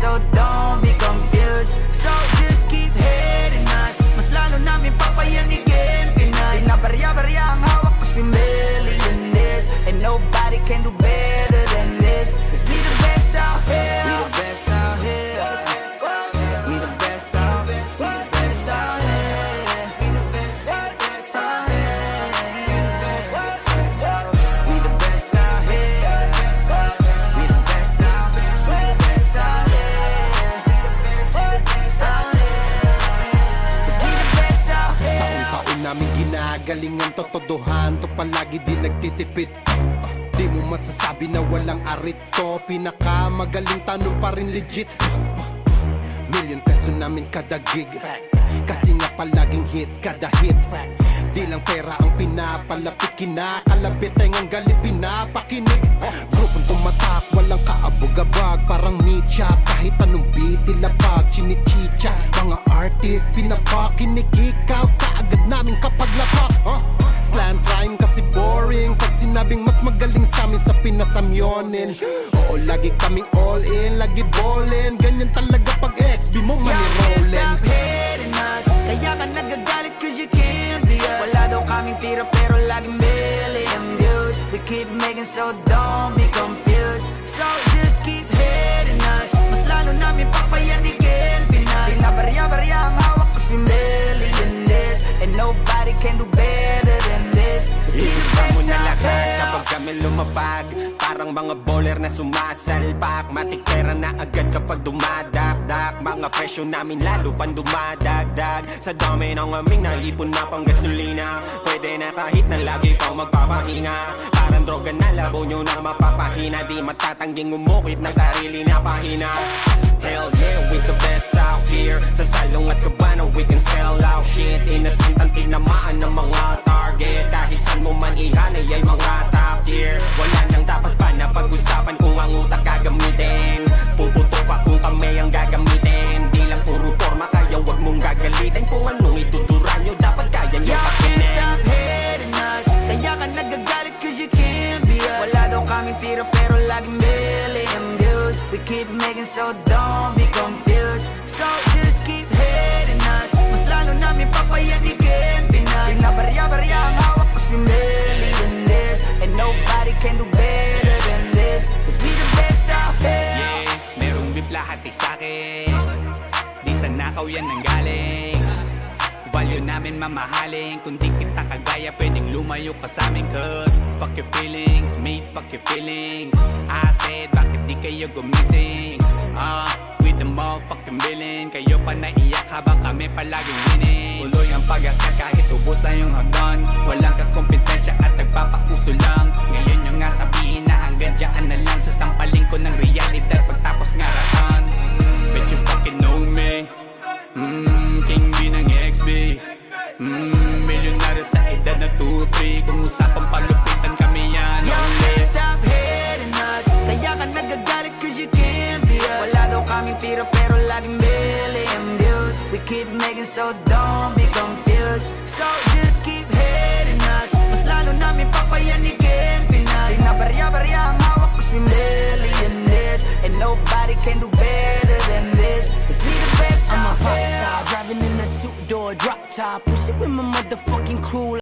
so don't be confused. So just keep heading us, mas lalo namin papayanigin Pinas. Di na barya-barya ang hawak, cause we millionaires, and nobody can do better than this. Cause we the best out here, we the best out here, we the best out, we the best out here, we the best out here, we the best out here, we the best out, we the best out here. Taon-taon namin ginagalingan, totodohan to palagi di nagtitipid. Di mo masasabi na walang arito, pinakamagaling tanong pa rin legit. Million peso namin kada gig, kasi nga palaging hit kada hit. Di lang pera ang pinapalapit, kinakalabit ay ngang galit pinapakinig. Grupong tumatak, walang kaabog-abag, parang meat-chop, kahit anong beat ilapag, chinichicha. Mga artist, pinapakinig, ikaw kaagad namin kapag lapak. Slant rhyme kasi boring, pag sinabing mas magaling sa amin sa pinasamyonin. Oo, lagi kaming all in, lagi ballin', ganyan talaga pag XB mo Y'all can't rollin'. stop hating us, kaya ka nagagalit cause you can't be us. Wala daw kaming tira pero laging million views. We keep making so don't be confused. So just keep hating us, mas lalo namin papayanigin Pinas. Di na barya-barya ang hawak cause we millionaires, and nobody can do better than this. Cause we the Iisa mo best na out lahat here. kapag kami lumapag, parang mga bowler na sumasalpak. Matik pera na agad kapag dumadakdak, mga presyo namin lalo pang dumadagdag. Sa dami ng aming naipon na pang gasolina, pwede na kahit na lagi pang magpapahinga. Parang droga na labo nyo na mapapahina, di matatangging umukit ng sarili na pahina. Hell yeah, we the best out here. Sa salong at kabana we can sell out shit. Innocent ang tinamaan ng mga target, kahit saan mo man ihanay ay mga top tier. Wala nang dapat pa na pag-usapan kung ang utak gagamitin. Puputo pa kung kami ang gagamitin. Di lang puro forma, kaya wag mong gagalitin. Kung anong ituturan nyo, dapat kaya nyo Y'all can't pakinin. stop hating us, kaya ka nagagalit cause you can't be us. Wala daw kaming tira pero laging million views. We keep making so don't be confused. So just keep hating us, mas lalo namin papayanigin Pinas. Di na barya-barya ang hawak cause we millionaires, and nobody can do better than this. Cause we the best out here. Yeah, merong beef lahat ay sa'kin, di sa nakaw yan nanggaling. Value namin mamahalin, kung di kita kagaya pwedeng lumayo ka sa amin. Cause fuck your feelings, mate, fuck your feelings. I said, bakit di kayo gumising? With the motherfucking billing, kayo pa naiyak habang kami palaging winning. Tuloy ang pag-akat kahit ubos na yung hagdan, walang kakompetensya at nagpapakuso lang. Ngayon yung nga sabihin na hanggang dyan na lang, sasampaling ko ng realidad pagtapos ngaratan. Bet you fucking know me, King B ng XB, milyonaryo sa edad na 2-3. Kung usapang palupitan kami yan Y'all only. can't stop hating us, kaya ka nagagalit cause you can't be us. Wala daw kaming tira pero laging million views. We keep making so don't be confused. So just keep hating us, mas lalo namin papayanigin Pinas. Di na barya-barya ang hawak cause we millionaires, and nobody can do better than this. Cause we the best I'm a out pop here. star, driving in a two-door drop top, push it with my motherfucking crew.